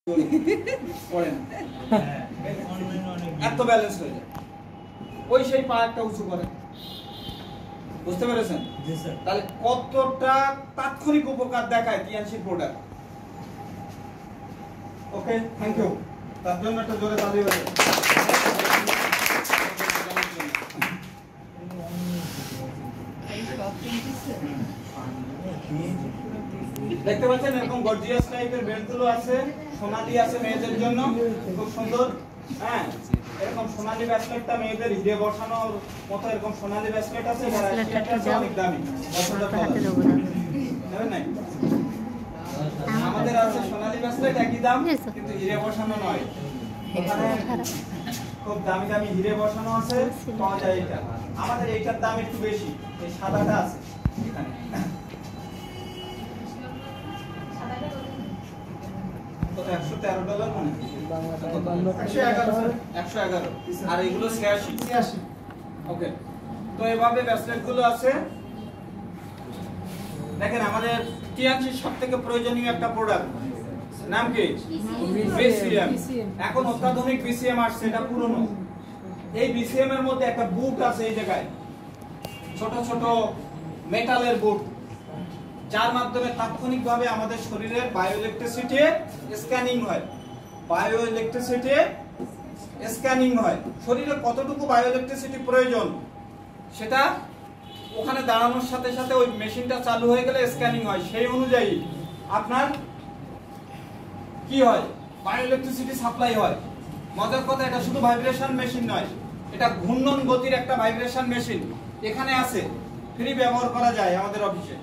পড়েন এত ব্যালেন্স হয়ে যায় ওই সেই পা একটা উঁচু করে বুঝতে পেরেছেন জি স্যার তাহলে কতটা তাৎক্ষণিক উপকার দেখায় টিএনসির প্রোডাক্ট ওকে থ্যাংক ইউ তার জন্য একটা জোরে তালি হয়ে যায় দেখতে পাচ্ছেন এরকম গর্জিয়াস টাইপের বেল্টগুলো আছে সোনালী আছে মেয়েদের জন্য খুব সুন্দর হ্যাঁ এরকম সোনালী ব্রেসলেটটা মেয়েদের হিরে বসানোর মতো এরকম সোনালী ব্রেসলেট আছে অনেক দামি নাই আমাদের আছে সোনালী ব্রেসলেট একই দাম কিন্তু হিরে বসানো নয় খুব দামি দামি হিরে বসানো আছে পাওয়া যায় এটা আমাদের এইটার দাম একটু বেশি এই সাদাটা আছে এখানে $113 মানে 111 আর এগুলো 86 ওকে তো এভাবে ব্রেসলেট গুলো আছে দেখেন আমাদের টিএনসির সবথেকে প্রয়োজনীয় একটা প্রোডাক্ট নাম কি বিসিএম এখন অত্যাধুনিক বিসিএম আসছে এটা পুরনো এই বিসিএম এর মধ্যে একটা বুট আছে এই জায়গায় ছোট ছোট মেটালের বুট যার মাধ্যমে তাৎক্ষণিকভাবে আমাদের শরীরের বায়োইলেকট্রিসিটি স্ক্যানিং হয় শরীরে কতটুকু বায়োইলেকট্রিসিটি প্রয়োজন সেটা ওখানে দাঁড়ানোর সাথে সাথে ওই মেশিনটা চালু হয়ে গেলে স্ক্যানিং হয় সেই অনুযায়ী আপনার কি হয় বায়োইলেকট্রিসিটি সাপ্লাই হয় মজার কথা এটা শুধু ভাইব্রেশন মেশিন নয় এটা ঘূর্ণন গতির একটা ভাইব্রেশন মেশিন এখানে আছে ফ্রি ব্যবহার করা যায় আমাদের অফিসে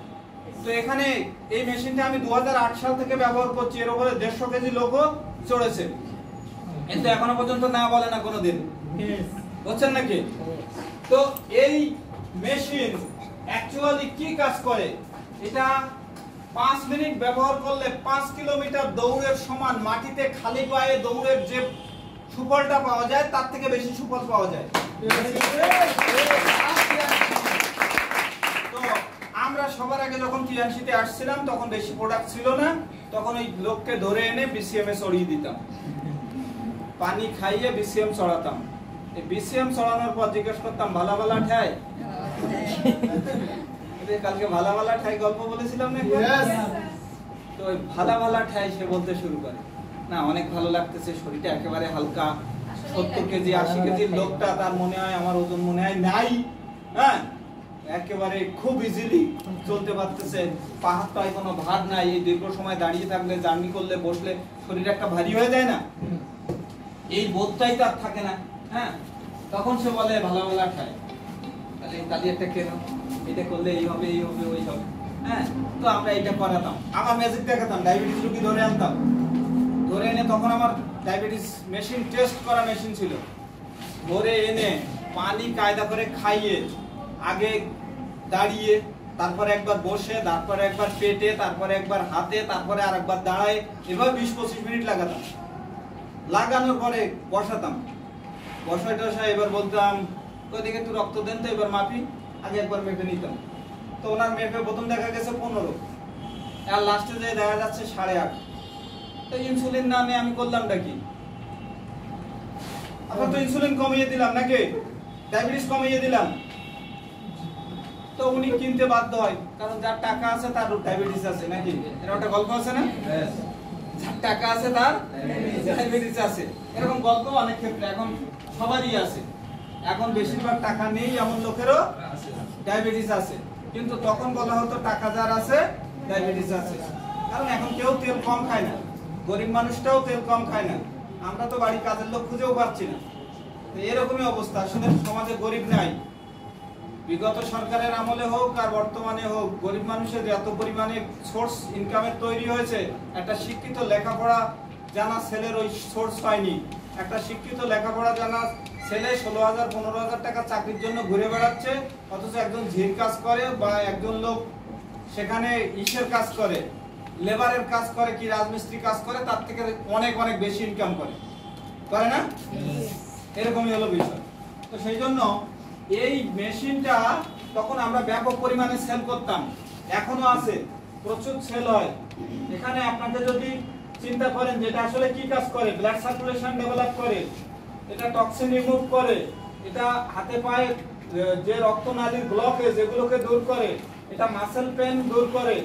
তো এখানে এই মেশিনটা আমি 2008 সাল থেকে ব্যবহার করছি এর উপরে 150 কেজি লোগো চড়েছে কিন্তু এখনো পর্যন্ত না বলে না কোনোদিন বুঝছেন নাকি তো এই মেশিন অ্যাকচুয়ালি কি কাজ করে এটা 5 মিনিট ব্যবহার করলে 5 কিলোমিটার দৌড়ের সমান মাটিতে খালি পায়ে দৌড়ের যে সুফলটা পাওয়া যায় তার থেকে বেশি সুফল পাওয়া যায় আমরা সবার আগে যখন টিএনসিতে আসছিলাম তখন বেশি প্রোডাক্ট ছিল না তখন ওই লোককে ধরে এনে বিসিএম এ চড়িয়ে দিতাম পানি খাইয়ে বিসিএম চড়াতাম এই বিসিএম চড়ানোর পর জিজ্ঞেস করতাম ভালা ভালা ঠাই কালকে ভালা ভালা ঠাই গল্প বলেছিলাম না তো ওই ভালা ভালা ঠাই সে বলতে শুরু করে না অনেক ভালো লাগতেছে শরীরটা একেবারে হালকা 70 কেজি 80 কেজির লোকটা তার মনে হয় আমার ওজন মনে হয় নাই হ্যাঁ একেবারে খুব ইজিলি চলতে পারতেছে পাহাড়টায় কোনো ভার নাই এই দীর্ঘ সময় দাঁড়িয়ে থাকলে জার্নি করলে বসলে শরীর একটা ভারী হয়ে যায় না এই বোধটাই তার থাকে না হ্যাঁ তখন সে বলে ভালো ভালো খায় তাহলে তালি একটা কেন এটা করলে এই হবে ওই হবে হ্যাঁ তো আমরা এটা করাতাম আমার ম্যাজিক দেখাতাম ডায়াবেটিস রোগী ধরে আনতাম ধরে এনে তখন আমার ডায়াবেটিস মেশিন টেস্ট করা মেশিন ছিল ধরে এনে পানি কায়দা করে খাইয়ে আগে দাঁড়িয়ে তারপরে একবার বসে তারপরে একবার পেটে তারপরে একবার হাতে তারপরে আরেকবার দাঁড়ায় এভাবে 20-25 মিনিট লাগাতাম লাগানোর পরে বসাতাম বসায় এবার বলতাম ওই দিকে একটু রক্ত দেন তো এবার মাপি আগে একবার মেপে নিতাম তো ওনার মেপে প্রথম দেখা গেছে 15 আর লাস্টে যে দেখা যাচ্ছে 8.5 তো ইনসুলিন না নিয়ে আমি করলামটা কি আমরা তো ইনসুলিন কমিয়ে দিলাম নাকি ডায়াবেটিস কমিয়ে দিলাম তো উনি কিনতে বাধ্য হয় কারণ যার টাকা আছে তার ডায়াবেটিস আছে নাকি এরকম একটা গল্প আছে না যার টাকা আছে তার ডায়াবেটিস আছে এরকম গল্প অনেক ক্ষেত্রে এখন সবারই আছে এখন বেশিরভাগ টাকা নেই এমন লোকেরও ডায়াবেটিস আছে কিন্তু তখন বলা হতো টাকা যার আছে ডায়াবেটিস আছে কারণ এখন কেউ তেল কম খায় না গরিব মানুষটাও তেল কম খায় না আমরা তো বাড়ি কাজের লোক খুঁজেও পাচ্ছি না এরকমই অবস্থা আসলে সমাজে গরিব নাই বিগত সরকারের আমলে হোক আর বর্তমানে হোক গরিব মানুষের এত পরিমাণে সোর্স ইনকামের তৈরি হয়েছে একটা শিক্ষিত লেখাপড়া জানা ছেলের ওই সোর্স পায়নি একটা শিক্ষিত লেখাপড়া জানা ছেলে 16,000-15,000 টাকা চাকরির জন্য ঘুরে বেড়াচ্ছে অথচ একজন ঝির কাজ করে বা একজন লোক সেখানে ইসের কাজ করে লেবারের কাজ করে কি রাজমিস্ত্রি কাজ করে তার থেকে অনেক অনেক বেশি ইনকাম করে না এরকমই হলো বিষয় তো সেই জন্য এই মেশিনটা তখন আমরা ব্যাপক পরিমাণে সেল করতাম এখনো আছে প্রচুর সেল হয় এখানে আপনাকে যদি চিন্তা করেন যেটা আসলে কি কাজ করে, ব্লাড সার্কুলেশন ডেভেলপ করে, এটা টক্সিন রিমুভ করে, এটা হাতে পায়ে যে রক্তনালীর ব্লকেজ এগুলোকে দূর করে, এটা মাসেল পেন দূর করে,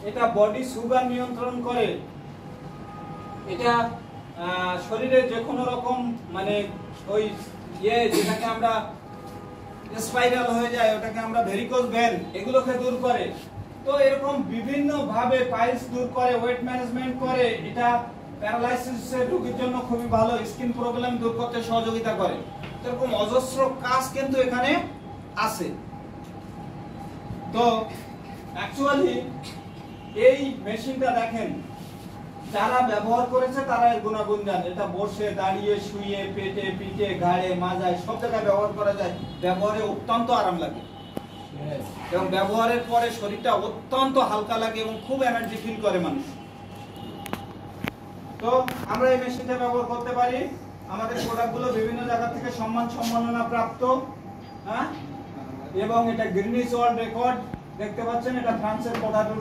এটা বডি সুগার নিয়ন্ত্রণ করে, এটা শরীরে যে কোনো রকম মানে ওই যেটাকে আমরা স্পাইরাল হয়ে যায় ওটাকে আমরা ভেরিকোজ ভেন এগুলোকে দূর করে। তো এরকম বিভিন্ন ভাবে পাইলস দূর করে, ওয়েট ম্যানেজমেন্ট করে, এটা প্যারালাইসিসের রোগীর জন্য খুবই ভালো, স্কিন প্রবলেম দূর করতে সহযোগিতা করে। এরকম অজস্র কাজ কিন্তু এখানে আছে। তো অ্যাকচুয়ালি এই মেশিনটা দেখেন যারা ব্যবহার করেছে তারা এর গুণাগুণ জানে। এটা বসে, দাঁড়িয়ে, শুয়ে, পেটে, পিঠে, ঘাড়ে, মাজায় সব জায়গায় ব্যবহার করা যায়। ব্যবহারে অত্যন্ত আরাম লাগে এবং ব্যবহারের পরে শরীরটা অত্যন্ত হালকা লাগে এবং খুব এনার্জি ফিল করে মানুষ। তো আমরা এই মেশিনটা ব্যবহার করতে পারি। আমাদের প্রোডাক্টগুলো বিভিন্ন জায়গা থেকে সম্মাননা প্রাপ্ত, হ্যাঁ, এবং এটা গিনেস ওয়ার্ল্ড রেকর্ড। দেখতে পাচ্ছেন এটা ফ্রান্সের পোর্টাডোর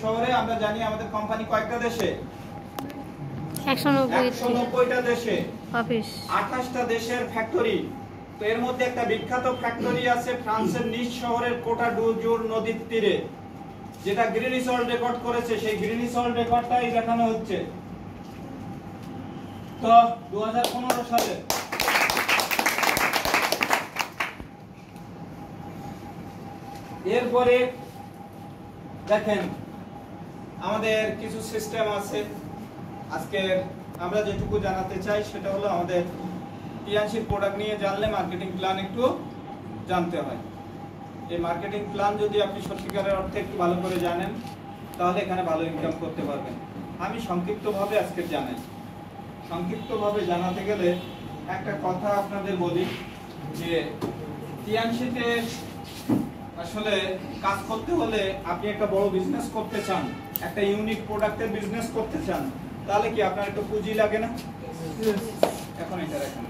শহরে। আমরা জানি আমাদের কোম্পানি কয়েকটা দেশে, 190টা দেশে, 28টা দেশের ফ্যাক্টরি। তো এর মধ্যে একটা বিখ্যাত ফ্যাক্টরি আছে ফ্রান্সের নিজ শহরের পোর্টাডোর নদীর তীরে, যেটা গিনেস ওয়ার্ল্ড রেকর্ড করেছে। সেই গিনেস ওয়ার্ল্ড রেকর্ডটাই দেখানো হচ্ছে। তো 2015 সালে এরপরে দেখেন আমাদের কিছু সিস্টেম আছে। আজকে আমরা যেটুকু জানাতে চাই সেটা হলো আমাদের টিএনসির প্রোডাক্ট নিয়ে জানলে মার্কেটিং প্ল্যান একটু জানতে হয়। এই মার্কেটিং প্ল্যান যদি আপনি সত্যিকারের অর্থে একটু ভালো করে জানেন তাহলে এখানে ভালো ইনকাম করতে পারবেন। আমি সংক্ষিপ্তভাবে আজকে জানাই। সংক্ষিপ্তভাবে জানাতে গেলে একটা কথা আপনাদের বলি যে টিএনসিতে আসলে কাজ করতে হলে আপনি একটা বড় বিজনেস করতে চান, একটা ইউনিক প্রোডাক্টের বিজনেস করতে চান, তাহলে কি আপনার একটু পুঁজি লাগে না? এখন এটা দেখেন